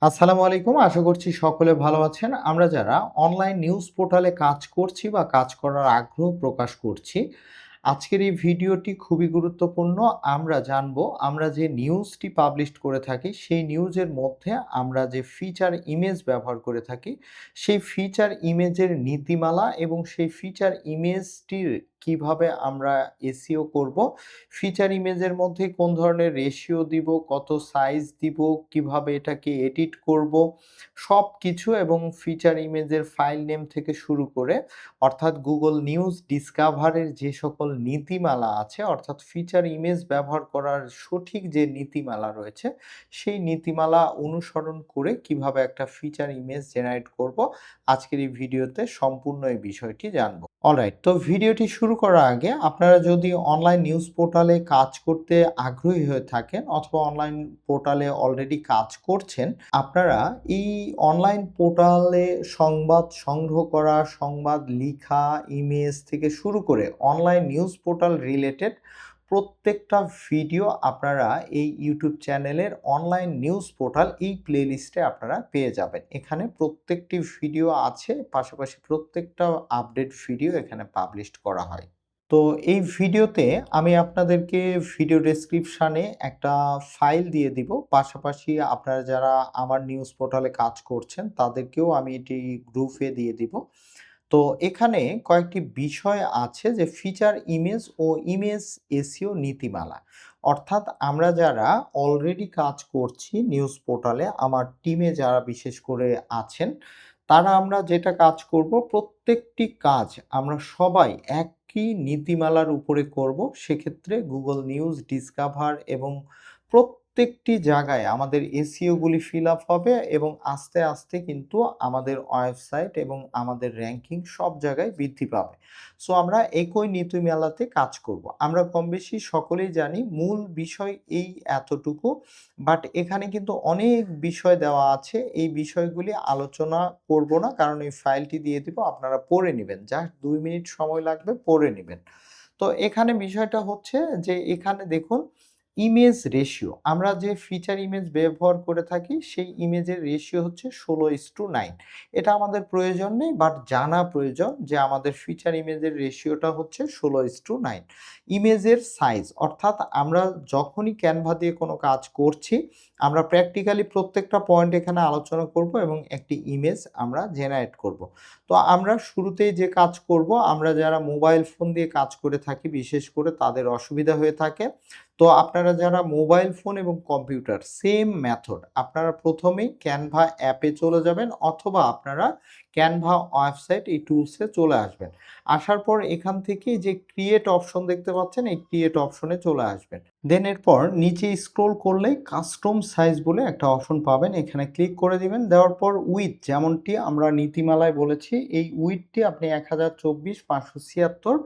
আসসালামু আলাইকুম। আশা করছি সকলে ভালো আছেন। আমরা যারা অনলাইন নিউজ পোর্টালে কাজ করছি বা কাজ করার আগ্রহ প্রকাশ করছি, আজকের এই ভিডিওটি খুবই গুরুত্বপূর্ণ। আমরা জানবো আমরা যে নিউজটি পাবলিশ করে থাকি, সেই নিউজের মধ্যে আমরা যে ফিচার ইমেজ ব্যবহার করে থাকি, সেই ফিচার ইমেজের নীতিমালা এবং সেই ফিচার ইমেজটির কিভাবে আমরা এসইও করব, ফিচার ইমেজের মধ্যে কোন ধরনের রেশিও দিব, কত সাইজ দিব, কিভাবে এটাকে এডিট করব, সবকিছু এবং ফিচার ইমেজের ফাইল নেম থেকে শুরু করে অর্থাৎ Google নিউজ ডিসকভারের যে সকল নীতিমালা আছে অর্থাৎ ফিচার ইমেজ ব্যবহার করার সঠিক যে নীতিমালা রয়েছে, সেই নীতিমালা অনুসরণ করে কিভাবে একটা ফিচার ইমেজ জেনারেট করব, আজকের এই ভিডিওতে সম্পূর্ণ এই বিষয়টি জানবো। অলরাইট, তো ভিডিওটি শুরু করার আগে আপনারা যদি অনলাইন নিউজ পোর্টালে কাজ করতে আগ্রহী হয়ে থাকেন অথবা অনলাইন পোর্টালে অলরেডি কাজ করছেন, আপনারা এই অনলাইন পোর্টালে সংবাদ সংগ্রহ করা, সংবাদ লিখা, ইমেজ থেকে শুরু করে অনলাইন নিউজ পোর্টাল রিলেটেড প্রত্যেকটা ভিডিও আপনারা এই ইউটিউব চ্যানেলের অনলাইন নিউজ পোর্টাল এই প্লেলিস্টে আপনারা পেয়ে যাবেন। এখানে প্রত্যেকটি ভিডিও আছে, পাশাপাশি প্রত্যেকটা আপডেট ভিডিও এখানে পাবলিশড করা হয়। তো এই ভিডিওতে আমি আপনাদেরকে ভিডিও ডেসক্রিপশানে একটা ফাইল দিয়ে দিব। পাশাপাশি আপনারা যারা আমার নিউজ পোর্টালে কাজ করছেন তাদেরকেও আমি এটি গ্রুপে দিয়ে দিব। তো এখানে কয়েকটি বিষয় আছে যে ফিচার ইমেজ ও ইমেজ এসইও নীতিমালা। অর্থাৎ আমরা যারা অলরেডি কাজ করছি নিউজ পোর্টালে, আমার টিমে যারা বিশেষ করে আছেন, তারা আমরা যেটা কাজ করব প্রত্যেকটি কাজ আমরা সবাই একই নীতিমালার উপরে করব। সেক্ষেত্রে Google নিউজ ডিসকভার এবং প্রত্যেকটি জায়গায় আমাদের এসইও গুলি ফিল আপ হবে এবং আস্তে, আস্তে কিন্তু আমাদের ওয়েবসাইট এবং আমাদের র‍্যাংকিং সব জায়গায় বৃদ্ধি পাবে। সো আমরা একই নীতিমালাতে কাজ করব। আমরা কমবেশি সকলেই জানি মূল বিষয় এই এতটুকু। বাট এখানে কিন্তু অনেক বিষয় দেওয়া আছে। এই বিষয়গুলি আলোচনা করব না। কারণ এই ফাইলটি দিয়ে দিব, আপনারা পড়ে নিবেন। জাস্ট ২ মিনিট সময় লাগবে, পড়ে নিবেন। তো এখানে বিষয়টা হচ্ছে যে এখানে দেখুন ইমেজ রেশিও। আমরা যে ফিচার ইমেজ ব্যবহার করে থাকি সেই ইমেজের রেশিও হচ্ছে ১৬:৯। এটা আমাদের প্রয়োজন নেই, বাট জানা প্রয়োজন যে আমাদের ফিচার ইমেজের রেশিওটা হচ্ছে ১৬:৯। ইমেজের সাইজ অর্থাৎ আমরা যখনই ক্যানভা দিয়ে কোনো কাজ করছি, আমরা প্র্যাকটিক্যালি প্রত্যেকটা পয়েন্ট এখানে আলোচনা করব এবং একটি ইমেজ আমরা জেনারেট করব। তো আমরা শুরুতেই যে কাজ করব, আমরা যারা মোবাইল ফোন দিয়ে কাজ করে থাকি বিশেষ করে তাদের অসুবিধা হয়ে থাকে। তো আপনারা যারা মোবাইল ফোন এবং কম্পিউটার সেম মেথড, আপনারা প্রথমেই ক্যানভা অ্যাপে চলে যাবেন অথবা আপনারা ক্যানভা ওয়েবসাইট এই টুলসে চলে আসবেন। আসার পর এখান থেকে যে ক্রিয়েট অপশন দেখতে পাচ্ছেন, এই ক্রিয়েট অপশনে চলে আসবেন। দেন এরপর নিচে স্ক্রল করলেই কাস্টম সাইজ বলে একটা অপশন পাবেন। এখানে ক্লিক করে দিবেন। দেওয়ার পর উইডথ যেমনটি আমরা নীতিমালায় বলেছি, এই উইডথটি আপনি ১০২৪/৫৭৬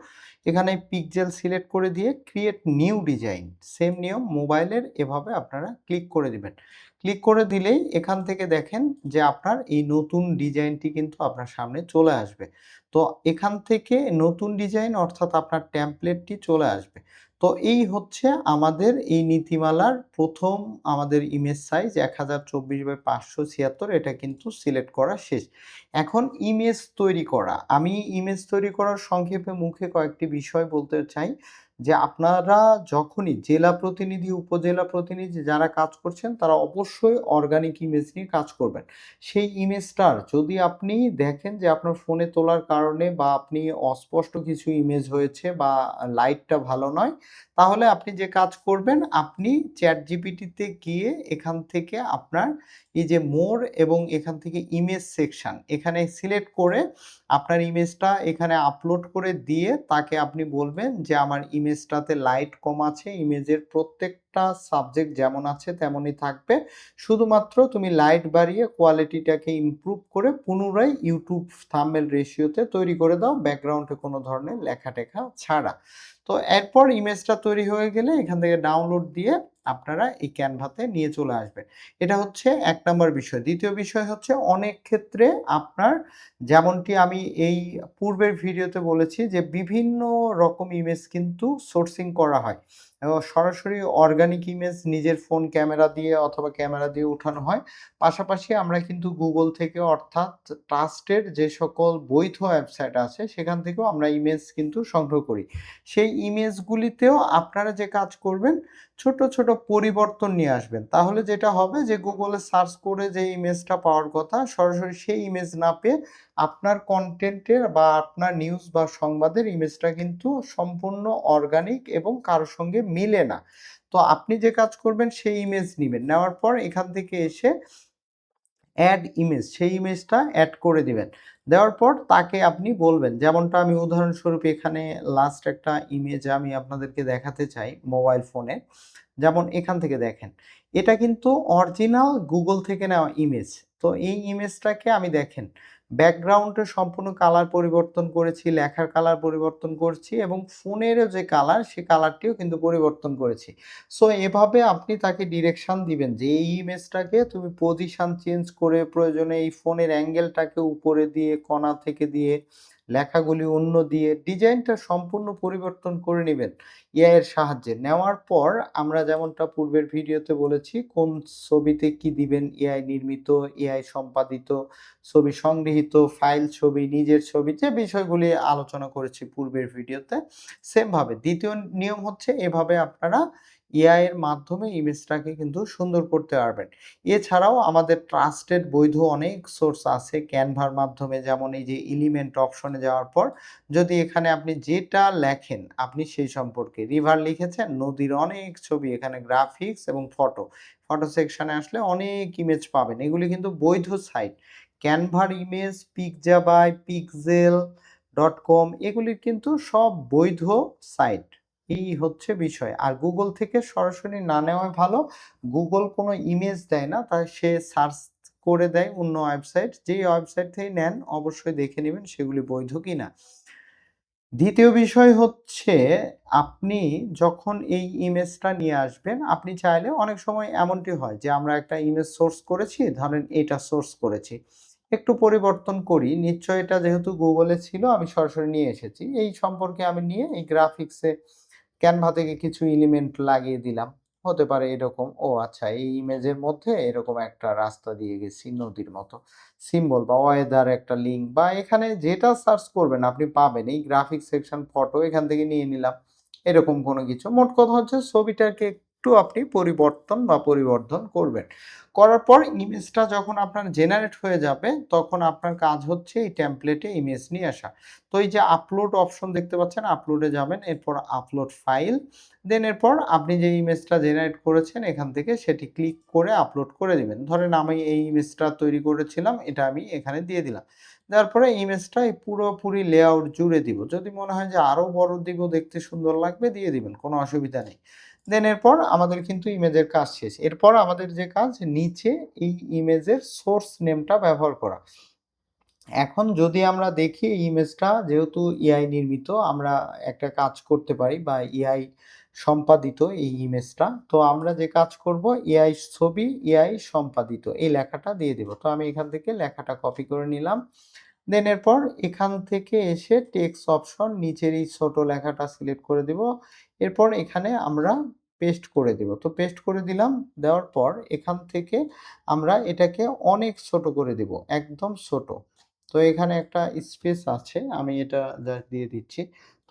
এখানে পিক্সেল সিলেক্ট করে দিয়ে ক্রিয়েট নিউ ডিজাইন সেম নিয়ম মোবাইলের এভাবে আপনারা ক্লিক করে দিবেন। ক্লিক করে দিলেই এখান থেকে দেখেন যে আপনার এই নতুন ডিজাইনটি কিন্তু আপনার সামনে চলে আসবে। তো এখান থেকে নতুন ডিজাইন অর্থাৎ আপনার টেমপ্লেটটি চলে আসবে। তো এই হচ্ছে আমাদের এই নীতিমালার প্রথম আমাদের ইমেজ সাইজ ১০২৪/৫৭৬ এটা কিন্তু সিলেক্ট করা শেষ। এখন ইমেজ তৈরি করা। আমি ইমেজ তৈরি করার সংক্ষেপে মুখে কয়েকটি বিষয় বলতে চাই যে আপনারা যখনই জেলা প্রতিনিধি, উপজেলা প্রতিনিধি যারা কাজ করছেন তারা অবশ্যই অর্গানিক ইমেজ নিয়ে কাজ করবেন। সেই ইমেজটার যদি আপনি দেখেন যে আপনার ফোনে তোলার কারণে বা আপনি অস্পষ্ট কিছু ইমেজ হয়েছে বা লাইটটা ভালো নয়, তাহলে আপনি যে কাজ করবেন আপনি ChatGPT-তে গিয়ে এখান থেকে আপনার এই যে মোর এবং এখান থেকে ইমেজ সেকশন এখানে সিলেক্ট করে আপনার ইমেজটা এখানে আপলোড করে দিয়ে তাকে আপনি বলবেন যে আমার ইমেজটাতে লাইট কম আছে, ইমেজের প্রত্যেকটা সাবজেক্ট যেমন আছে তেমনই থাকবে। শুধুমাত্র তুমি লাইট বাড়িয়ে কোয়ালিটিটাকে ইমপ্রুভ করে পুনরায় YouTube থাম্বনেল রেশিওতে তৈরি করে দাও ব্যাকগ্রাউন্ডে কোনো ধরনের লেখা-টেখা ছাড়া। তো এরপর ইমেজটা তৈরি হয়ে গেলে এখান থেকে ডাউনলোড দিয়ে আপনারা এই ক্যানভাতে নিয়ে চলে আসবেন। এটা হচ্ছে ১ নাম্বার বিষয়। দ্বিতীয় বিষয় হচ্ছে অনেক ক্ষেত্রে আপনার যেমনটি আমি এই পূর্বের ভিডিওতে বলেছি যে বিভিন্ন রকম ইমেজ কিন্তু সোর্সিং করা হয়। এবং সরাসরি অর্গানিক ইমেজ নিজের ফোন ক্যামেরা দিয়ে অথবা ক্যামেরা দিয়ে উঠানো হয়। পাশাপাশি আমরা কিন্তু Google থেকে অর্থাৎ ট্রাস্টেড যে সকল বৈধ ওয়েবসাইট আছে সেখান থেকেও আমরা ইমেজ কিন্তু সংগ্রহ করি। সেই ইমেজগুলিতেও আপনারা যে কাজ করবেন ছোট, ছোট পরিবর্তন নিয়ে আসবেন। তাহলে যেটা হবে যে Google এ সার্চ করে যে ইমেজটা পাওয়ার কথা সরাসরি সেই ইমেজ না পেয়ে আপনার কনটেন্টের বা আপনার নিউজ বা সংবাদের ইমেজটা কিন্তু সম্পূর্ণ অর্গানিক এবং কারো সঙ্গে মিলে না। তো আপনি যে কাজ করবেন সেই ইমেজ নিবেন। নেওয়ার পর এখান থেকে এসে অ্যাড ইমেজ সেই ইমেজটা অ্যাড করে দিবেন। দেওয়ার পর তাকে আপনি বলবেন যেমনটা আমি উদাহরণস্বরূপ এখানে লাস্ট একটা ইমেজ আমি আপনাদেরকে দেখাতে চাই মোবাইল ফোনে। যেমন এখান থেকে দেখেন। এটা কিন্তু অরিজিনাল Google থেকে নেওয়া ইমেজ। তো এই ইমেজটাকে আমি দেখেন ব্যাকগ্রাউন্ডে সম্পূর্ণ কালার পরিবর্তন করেছি, লেখার কালার পরিবর্তন করছি এবং ফোনেরও যে কালার সে কালারটিও কিন্তু পরিবর্তন করেছি। সো এভাবে আপনি তাকে ডিরেকশন দিবেন যে এই ইমেজটাকে তুমি পজিশন চেঞ্জ করে প্রয়োজনে এই ফোনের অ্যাঙ্গেলটাকে উপরে দিয়ে কণা থেকে দিয়ে লেখাগুলি অন্য দিয়ে ডিজাইনটা সম্পূর্ণ পরিবর্তন করে নিবেন এআই এর সাহায্যে। নেওয়ার পর আমরা যেমনটা পূর্বের ভিডিওতে বলেছি কোন ছবিতে কি দিবেন এআই নির্মিত, এআই সম্পাদিত, ছবি সংগৃহীত, ফাইল ছবি, নিজের ছবি যে বিষয়গুলি আলোচনা করেছি পূর্বের ভিডিওতে। সেম ভাবে দ্বিতীয় নিয়ম হচ্ছে এভাবে আপনারা এআই এর মাধ্যমে ইমেজটাকে কিন্তু সুন্দর করতে পারবেন। এছাড়াও আমাদের ট্রাস্টেড বৈধ অনেক সোর্স আছে ক্যানভার মাধ্যমে যেমন এই যে এলিমেন্ট অপশনে যাওয়ার পর যদি এখানে আপনি যেটা লেখেন আপনি সেই সম্পর্কে রিভার লিখেছেন, নদীর অনেক ছবি এখানে গ্রাফিক্স এবং ফটো। ফটো সেকশনে আসলে অনেক ইমেজ পাবেন। এগুলি কিন্তু বৈধ সাইট। ক্যানভার ইমেজ, পিকজাবাই, পিক্সেল.com এগুলির কিন্তু সব বৈধ সাইট। এই হচ্ছে বিষয়। আর Google থেকে সরাসরি না নেওয়াই ভালো। Google কোনো ইমেজ দেয় না, তাই সে সার্চ করে দেয় অন্য ওয়েবসাইট। যেই ওয়েবসাইট থেকে নেন অবশ্যই দেখে নিবেন সেগুলি বৈধ কিনা। দ্বিতীয় বিষয় হচ্ছে আপনি যখন এই ইমেজটা নিয়ে আসবেন, আপনি চাইলে অনেক সময় এমনটি হয় যে আমরা একটা ইমেজ সোর্স করেছি, ধরেন এটা সোর্স করেছি। একটু পরিবর্তন করি, নিশ্চয়ই এটা যেহেতু Google এ ছিল আমি সরাসরি নিয়ে এসেছি। এই সম্পর্কে আমি নিয়ে এই গ্রাফিক্সে Canva থেকে কিছু এলিমেন্ট লাগিয়ে দিলাম। হতে পারে এরকম, ও আচ্ছা এই ইমেজের মধ্যে এরকম একটা রাস্তা দিয়ে গেছি নদীর মতো। সিম্বল বা ওয়েদার একটা লিঙ্ক বা এখানে যেটা সার্চ করবেন আপনি পাবেন। এই গ্রাফিক্স সেকশন ফটো এখান থেকে নিয়ে নিলাম। এরকম কোনো কিছু। মোট কথা হচ্ছে ছবিটাকে একটু আপনি পরিবর্তন বা পরিবর্ধন করবেন। করার পর ইমেজটা যখন আপনার জেনারেট হয়ে যাবে তখন আপনার কাজ হচ্ছে এই টেমপ্লেটে ইমেজ নিয়ে আসা। তো এই যে আপলোড অপশন দেখতে পাচ্ছেন, আপলোডে যাবেন, এরপর আপলোড ফাইল, দেন এরপর আপনি যে ইমেজটা জেনারেট করেছেন এখান থেকে সেটি ক্লিক করে আপলোড করে দিবেন। ধরেন আমি এই ইমেজটা তৈরি করেছিলাম, এটা আমি এখানে দিয়ে দিলাম। দেওয়ার পরে ইমেজটা এই পুরোপুরি লেআউট জুড়ে দিব। যদি মনে হয় যে আরো বড় দিব, দেখতে সুন্দর লাগবে দিয়ে দিবেন, কোনো অসুবিধা নেই। দেন এরপর আমাদের কিন্তু ইমেজের কাজ শেষ। এরপর আমাদের যে কাজ নিচে এই ইমেজের সোর্স নেমটা ব্যবহার করা। এখন যদি আমরা দেখি এই ইমেজটা যেহেতু এআই নির্মিত আমরা একটা কাজ করতে পারি বা এআই সম্পাদিত এই ইমেজটা। তো আমরা যে কাজ করব এআই ছবি, এআই সম্পাদিত এই লেখাটা দিয়ে দিব। তো আমি এখান থেকে লেখাটা কপি করে নিলাম। দেন এরপর এখান থেকে এসে টেক্সট অপশন নিচের এই ছোট লেখাটা সিলেক্ট করে দিব। এরপর এখানে আমরা পেস্ট করে দিব। তো পেস্ট করে দিলাম। দেওয়ার পর এখান থেকে আমরা এটাকে অনেক ছোট করে দিব। একদম ছোট। তো এখানে একটা স্পেস আছে। আমি এটা জাস্ট দিয়ে দিচ্ছি।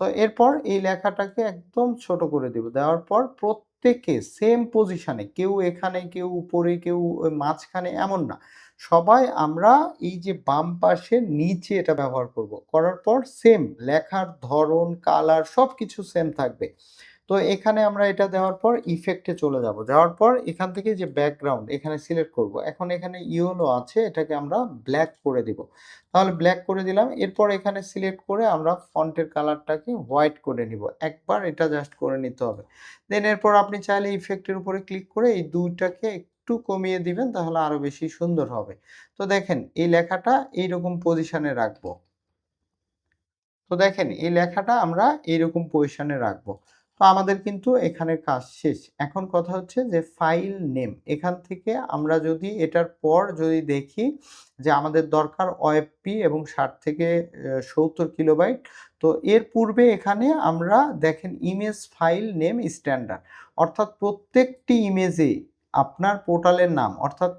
তো এরপর এই লেখাটাকে একদম ছোট করে দিব। দেওয়ার পর প্রত্যেকে সেম পজিশনে কেউ এখানে, কেউ উপরে, কেউ ওই মাঝখানে এমন না। সবাই আমরা এই যে বাম পাশের নিচে এটা ব্যবহার করব। করার পর সেম লেখার ধরন, কালার সবকিছু সেম থাকবে। তো এখানে আমরা এটা দেওয়ার পর ইফেক্টে চলে যাব। যাওয়ার পর এখান থেকে যে ব্যাকগ্রাউন্ড এখানে সিলেক্ট করব। এখন এখানে ইয়েলো আছে এটাকে আমরা ব্ল্যাক করে দিব। তাহলে ব্ল্যাক করে দিলাম। এরপর এখানে সিলেক্ট করে আমরা ফন্টের কালারটাকে হোয়াইট করে নিব। একবার এটা জাস্ট করে নিতে হবে। দেন এরপর আপনি চাইলে ইফেক্টের উপরে ক্লিক করে এই ২ টাকে একটু কমিয়ে দিবেন তাহলে আরো বেশি সুন্দর হবে। তো দেখেন এই লেখাটা এইরকম পজিশনে রাখবো। তো দেখেন এই লেখাটা আমরা এইরকম পজিশনে রাখবো। তো আমাদের কিন্তু এখানের কাজ শেষ। এখন কথা হচ্ছে যে ফাইল নেম। এখান থেকে আমরা যদি এটার পর যদি দেখি যে আমাদের দরকার OFP এবং ৬০ থেকে ৭০ কিলোবাইট। তো এর পূর্বে এখানে আমরা দেখেন ইমেজ ফাইল নেম স্ট্যান্ডার্ড। অর্থাৎ প্রত্যেকটি ইমেজেই আপনার পোর্টালের নাম অর্থাৎ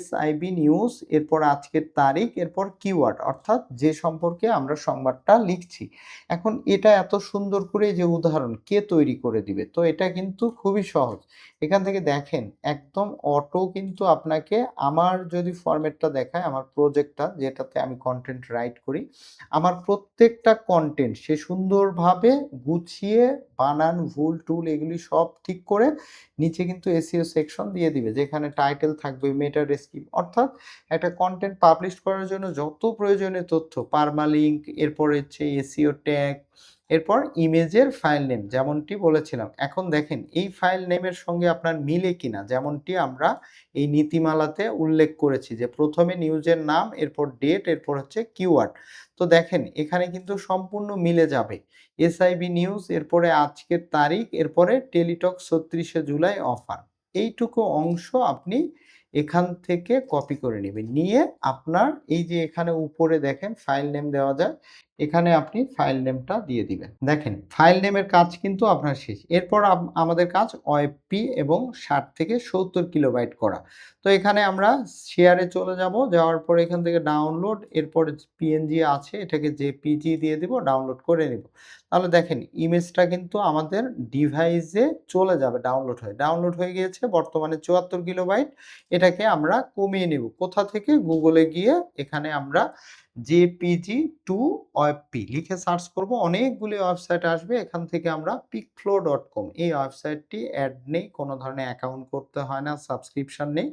SIB নিউজ, এরপর আজকের তারিখ, এরপর কিওয়ার্ড অর্থাৎ যে সম্পর্কে আমরা সংবাদটা লিখছি। এখন এটা এত সুন্দর করে যে উদাহরণ কে তৈরি করে দিবে? তো এটা কিন্তু খুবই সহজ। এখান থেকে দেখেন একদম অটো কিন্তু আপনাকে আমার যদি ফরম্যাটটা দেখায় আমার প্রজেক্টটা যেটাতে আমি কনটেন্ট রাইট করি, আমার প্রত্যেকটা কনটেন্ট সে সুন্দরভাবে গুছিয়ে বানান, ভুল-টুল এগুলি সব ঠিক করে নিচে কিন্তু SEO সেকশন দিয়ে দিবে। যেখানে টাইটেল থাকবে, মেটা ডেসক্রিপ অর্থাৎ একটা কনটেন্ট পাবলিশ করার জন্য যত প্রয়োজনীয় তথ্য পারমালিঙ্ক, এরপর হচ্ছে SEO ট্যাগ, এরপর ইমেজের ফাইল নেম যেমনটি বলেছিলাম। এখন দেখেন এই ফাইল নেমের সঙ্গে আপনার মিলে কিনা, যেমনটি আমরা এই নীতিমালাতে উল্লেখ করেছি যে প্রথমে নিউজের নাম, এরপর ডেট, এরপর হচ্ছে কিওয়ার্ড। তো দেখেন এখানে কিন্তু সম্পূর্ণ মিলে যাবে। SIB নিউজ, এরপরে আজকের তারিখ, এরপরে টেলিটক ৩৬শে জুলাই অফার। এইটুকু অংশ আপনি এখান থেকে কপি করে নিবেন। নিয়ে আপনার এই যে এখানে উপরে দেখেন ফাইল নেম দেওয়া যায়, এখানে আপনি ফাইল নেমটা দিয়ে দিবেন। দেখেন ফাইল নেমের কাজ কিন্তু আপনার শেষ। এরপর আমাদের কাজ OFP এবং ৬০ থেকে ৭০ কিলোবাইট করা। তো এখানে আমরা শেয়ারে চলে যাব। যাওয়ার পরে এখান থেকে ডাউনলোড, এরপর PNG আছে এটাকে JPG দিয়ে দিব, ডাউনলোড করে নিব। তাহলে দেখেন ইমেজটা কিন্তু আমাদের ডিভাইসে চলে যাবে ডাউনলোড হয়ে। ডাউনলোড হয়ে গিয়েছে বর্তমানে ৭৪ কিলোবাইট। এটাকে আমরা কমিয়ে নিব। কোথা থেকে? গুগলে গিয়ে এখানে আমরা JPG to OFP লিখে সার্চ করব। অনেকগুলি ওয়েবসাইট আসবে। এখান থেকে আমরা picflow.com এই ওয়েবসাইটটি অ্যাড নেই, কোনো ধরনের অ্যাকাউন্ট করতে হয় না, সাবস্ক্রিপশন নেই।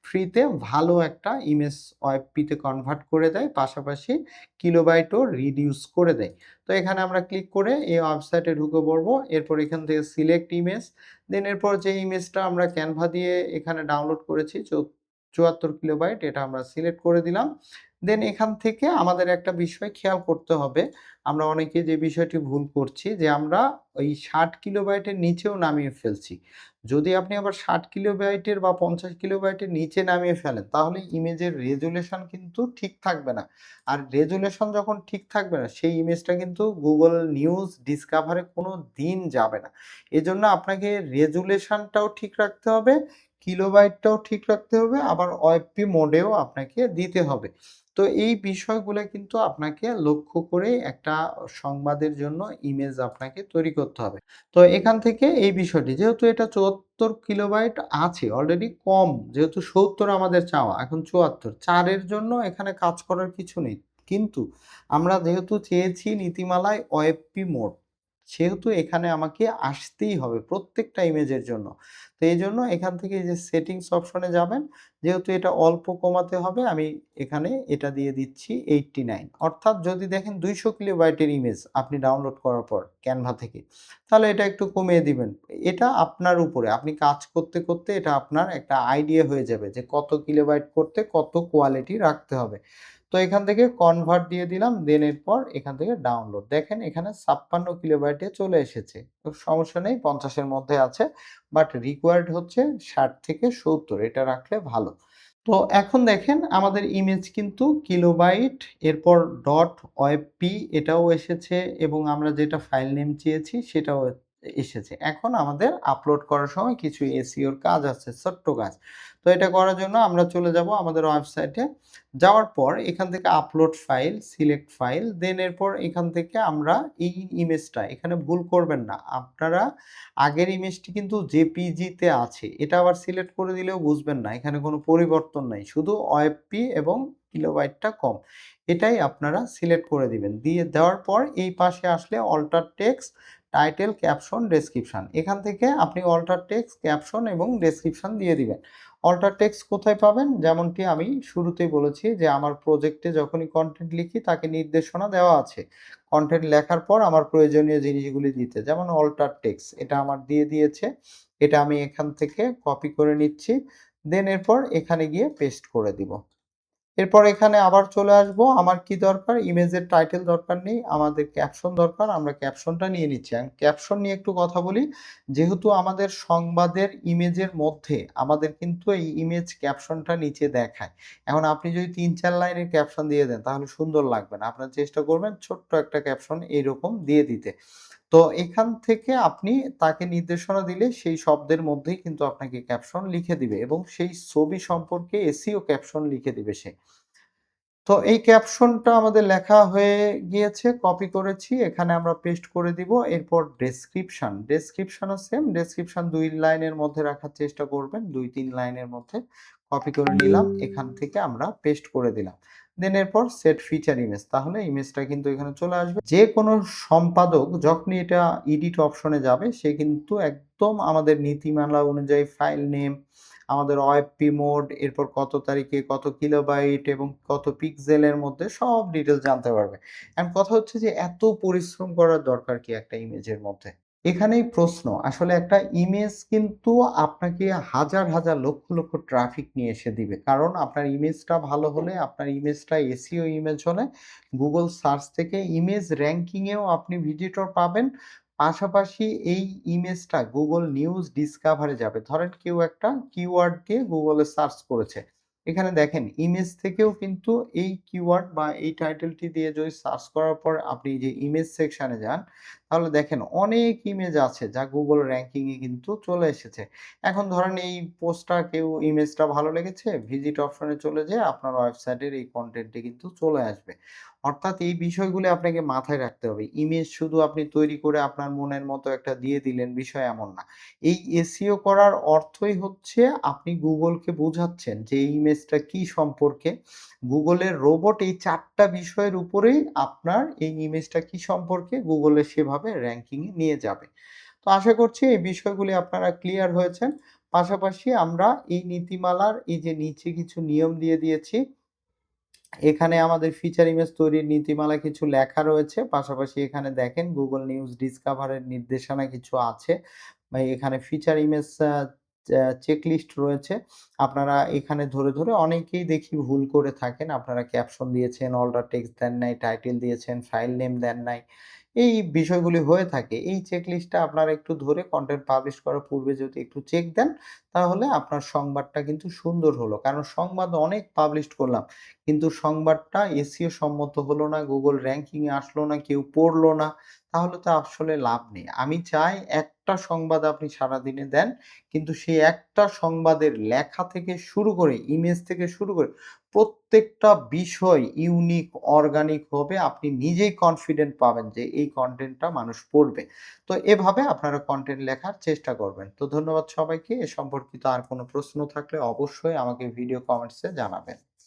ফ্রিতে ভালো একটা ইমেজ OFP তে কনভার্ট করে দেয়, পাশাপাশি কিলোবাইটও রিডিউস করে দেয়। তো এখানে আমরা ক্লিক করে এই ওয়েবসাইটে ঢুকে পড়ব। এরপর এখান থেকে সিলেক্ট ইমেজ, দেন এরপর যে ইমেজটা আমরা ক্যানভা দিয়ে এখানে ডাউনলোড করেছি ৭৪ কিলোবাইট, এটা আমরা সিলেক্ট করে দিলাম। দেন এখান থেকে আমাদের একটা বিষয় খেয়াল করতে হবে। আমরা অনেকে যে বিষয়টি ভুল করছি যে আমরা ওই ৬০ কিলোবাইটের নিচেও নামিয়ে ফেলছি। যদি আপনি আবার ৬০ কিলোবাইটের বা ৫০ কিলোবাইটের নিচে নামিয়ে ফেলেন তাহলে ইমেজের রেজোলিউশন কিন্তু ঠিক থাকবে না। আর রেজোলিউশন যখন ঠিক থাকবে না সেই ইমেজটা কিন্তু Google নিউজ ডিসকভারে কোনো দিন যাবে না। এজন্য আপনাকে রেজোলিউশনটাও ঠিক রাখতে হবে, কিলোবাইটটাও ঠিক রাখতে হবে, আবার OFP মোডেও আপনাকে দিতে হবে। তো এই বিষয়গুলো কিন্তু আপনাকে লক্ষ্য করে একটা সংবাদের জন্য ইমেজ আপনাকে তৈরি করতে হবে। তো এখান থেকে এই বিষয়টি যেহেতু এটা ৭৪ কিলোবাইট আছে অলরেডি কম, যেহেতু ৭০ আমাদের চাওয়া, এখন ৭৪ ৪ এর জন্য এখানে কাজ করার কিছু নেই। কিন্তু আমরা যেহেতু চেয়েছি নীতিমালায় OFP মোড, সেহেতু এখানে আমাকে আসতেই হবে প্রত্যেকটা ইমেজের জন্য। তো এইজন্য এখান থেকে এই যে সেটিংস অপশনে যাবেন, যেহেতু এটা অল্প কমাতে হবে আমি এখানে এটা দিয়ে দিচ্ছি 89। অর্থাৎ যদি দেখেন ২০০ কিলোবাইটের ইমেজ আপনি ডাউনলোড করার পর ক্যানভা থেকে, তাহলে এটা একটু কমিয়ে দিবেন। এটা আপনার উপরে। আপনি কাজ করতে, করতে এটা আপনার একটা আইডিয়া হয়ে যাবে যে কত কিলোবাইট করতে কত কোয়ালিটি রাখতে হবে। তো এখান থেকে কনভার্ট দিয়ে দিলাম। দেন এরপর এখান থেকে ডাউনলোড। দেখেন এখানে ৫৬ কিলোবাইটে চলে এসেছে। তো সমস্যা নেই ৫০ এর মধ্যে আছে। বাট রিকোয়ার্ড হচ্ছে ৬০ থেকে ৭০ এটা রাখলে ভালো। তো এখন দেখেন আমাদের ইমেজ কিন্তু কিলোবাইট, এরপর ডট OFP এটাও এসেছে এবং আমরা যেটা ফাইল নেম চেয়েছি সেটাও এসেছে। এখন আমাদের আপলোড করার সময় কিছু SEO র কাজ আছে, ছোট্ট কাজ। তো এটা করার জন্য আমরা চলে যাব আমাদের ওয়েবসাইটে। যাওয়ার পর এখান থেকে আপলোড ফাইল, সিলেক্ট ফাইল, দেন এরপর এখান থেকে আমরা এই ইমেজটা এখানে ভুল করবেন না। আপনারা আগের ইমেজটি কিন্তু JPG তে আছে। এটা আবার সিলেক্ট করে দিলেও বুঝবেন না। এখানে কোনো পরিবর্তন নাই। শুধু OFP এবং কিলোবাইটটা কম। এটাই আপনারা সিলেক্ট করে দিবেন। দিয়ে দেওয়ার পর এই পাশে আসলে alter text, title, caption, description. এখান থেকে আপনি অল্টার টেক্সট, ক্যাপশন এবং ডেসক্রিপশন দিয়ে দিবেন। অল্টার টেক্সট কোথায় পাবেন? যেমনটি আমি শুরুতেই বলেছি যে আমার প্রজেক্টে যখনই কনটেন্ট লিখি তাকে নির্দেশনা দেওয়া আছে। কনটেন্ট লেখার পর আমার প্রয়োজনীয় জিনিসগুলি দিতে। যেমন অল্টার টেক্সট এটা আমার দিয়ে দিয়েছে। এটা আমি এখান থেকে কপি করে নিচ্ছি। দেন এরপর এখানে গিয়ে পেস্ট করে দিব। এরপর এখানে আবার চলে আসবো। আমার কি দরকার? ইমেজের টাইটেল দরকার নেই। আমাদের ক্যাপশন দরকার। আমরা ক্যাপশনটা নিয়ে নিচ্ছি। আমি ক্যাপশন নিয়ে একটু কথা বলি। যেহেতু আমাদের সংবাদের ইমেজের মধ্যে আমাদের কিন্তু এই ইমেজ ক্যাপশনটা নিচে দেখায়। এখন আপনি যদি ৩-৪ লাইনের ক্যাপশন দিয়ে দেন তাহলে সুন্দর লাগবে না। আপনারা চেষ্টা করবেন ছোট্ট একটা ক্যাপশন এইরকম দিয়ে দিতে। তো এখান থেকে আপনি তাকে নির্দেশনা দিলে সেই শব্দের মধ্যেই কিন্তু আপনাকে ক্যাপশন লিখে দিবে এবং সেই ছবি সম্পর্কে এসইও ক্যাপশন লিখে দিবে সে। তো এই ক্যাপশনটা আমাদের লেখা হয়ে গিয়েছে, কপি করেছি। এখানে আমরা পেস্ট করে দিব। এরপর ডেসক্রিপশন। ডেসক্রিপশনও সেম। ডেসক্রিপশন ২ লাইনের মধ্যে রাখার চেষ্টা করবেন। ২-৩ লাইনের মধ্যে কপি করে নিলাম। এখান থেকে আমরা পেস্ট করে দিলাম। দেন এরপর সেট ফিচার ইমেজ। তাহলে ইমেজটা কিন্তু এখানে চলে আসবে। যেকোনো সম্পাদক যখনই এটা এডিট অপশনে যাবে সে কিন্তু একদম আমাদের নীতিমালা অনুযায়ী ফাইল নেম, আমাদের ওএফপি মোড, এরপর কত তারিখে কত কিলোবাইট এবং কত পিক্সেলের মধ্যে সব ডিটেইলস জানতে পারবে। এখন কথা হচ্ছে যে এত পরিশ্রম করার দরকার কি একটা ইমেজের মধ্যে? এখানেই প্রশ্ন। আসলে একটা ইমেজ কিন্তু আপনাকে হাজার, হাজার লক্ষ, লক্ষ ট্রাফিক নিয়ে এসে দিবে। কারণ আপনার ইমেজটা ভালো হলে, আপনার ইমেজটা এসইও ইমেজ হলে Google সার্চ থেকে ইমেজ র‍্যাংকিং এও আপনি ভিজিটর পাবেন। পাশাপাশি এই ইমেজটা Google নিউজ ডিসকভার এ যাবে। ধরেন কেউ একটা কিওয়ার্ড দিয়ে Google এ সার্চ করেছে। এখানে দেখেন ইমেজ থেকেও কিন্তু এই কিওয়ার্ড বা এই টাইটেলটি দিয়ে যদি সার্চ করার পর আপনি যে ইমেজ সেকশনে যান, তাহলে দেখেন অনেক ইমেজ আছে যা Google র‍্যাংকিং এ কিন্তু চলে এসেছে। এখন ধরেন এই পোস্টটা কেউ ইমেজটা ভালো লেগেছে, ভিজিট অপশনে চলে যেয়ে আপনার ওয়েবসাইটের এই কনটেন্টটি কিন্তু চলে আসবে। অর্থাৎ এই বিষয়গুলো আপনাকে মাথায় রাখতে হবে। ইমেজ শুধু আপনি তৈরি করে আপনার মনের মতো একটা দিয়ে দিলেন, বিষয় এমন না। এই এসইও করার অর্থই হচ্ছে আপনি Google-কে বোঝাচ্ছেন যে এই ইমেজটা কি সম্পর্কে। Google-এর রোবট এই ৪ টা বিষয়ের উপরেই আপনার এই ইমেজটা কি সম্পর্কে Google-এ সেভাবে র‍্যাংকিং এ নিয়ে যাবে। তো আশা করছি এই বিষয়গুলি আপনারা ক্লিয়ার হয়েছেন। পাশাপাশি আমরা এই নীতিমালার এই যে নিচে কিছু নিয়ম দিয়ে দিয়েছি, এখানে আমাদের ফিচার ইমেজ তৈরির নীতিমালা কিছু লেখা রয়েছে। পাশাপাশি এখানে দেখেন Google নিউজ ডিসকভার এর নির্দেশনা কিছু আছে। বা এখানে ফিচার ইমেজ চেকলিস্ট রয়েছে। আপনারা এখানে ধরে, ধরে অনেকেই দেখি ভুল করে থাকেন। আপনারা ক্যাপশন দিয়েছেন, অল্টার টেক্সট দেন নাই, টাইটেল দিয়েছেন, ফাইল নেম দেন নাই। এই বিষয়গুলি হয়ে থাকে। এই চেকলিস্টটা আপনারা একটু ধরে কনটেন্ট পাবলিশ করার পূর্বে যদি একটু চেক দেন, তাহলে আপনার সংবাদটা কিন্তু সুন্দর হলো। কারণ সংবাদ অনেক পাবলিশড করলাম। কিন্তু সংবাদটা এসইও সম্মত হলো না, Google র‍্যাংকিং এ আসলো না, কেউ পড়লো না। তাহলে তো আসলে লাভ নেই। আমি চাই একটা সংবাদ আপনি সারাদিনে দেন। কিন্তু সেই একটা সংবাদের লেখা থেকে শুরু করে, ইমেজ থেকে শুরু করে প্রত্যেকটা বিষয় ইউনিক, অর্গানিক হবে। আপনি নিজেই কনফিডেন্ট পাবেন যে এই কনটেন্টটা মানুষ পড়বে। তো এভাবে আপনারা কনটেন্ট লেখার চেষ্টা করবেন। তো ধন্যবাদ সবাইকে। এ সম্পর্কিত আর কোনো প্রশ্ন থাকলে অবশ্যই আমাকে ভিডিও কমেন্টস এ জানাবেন।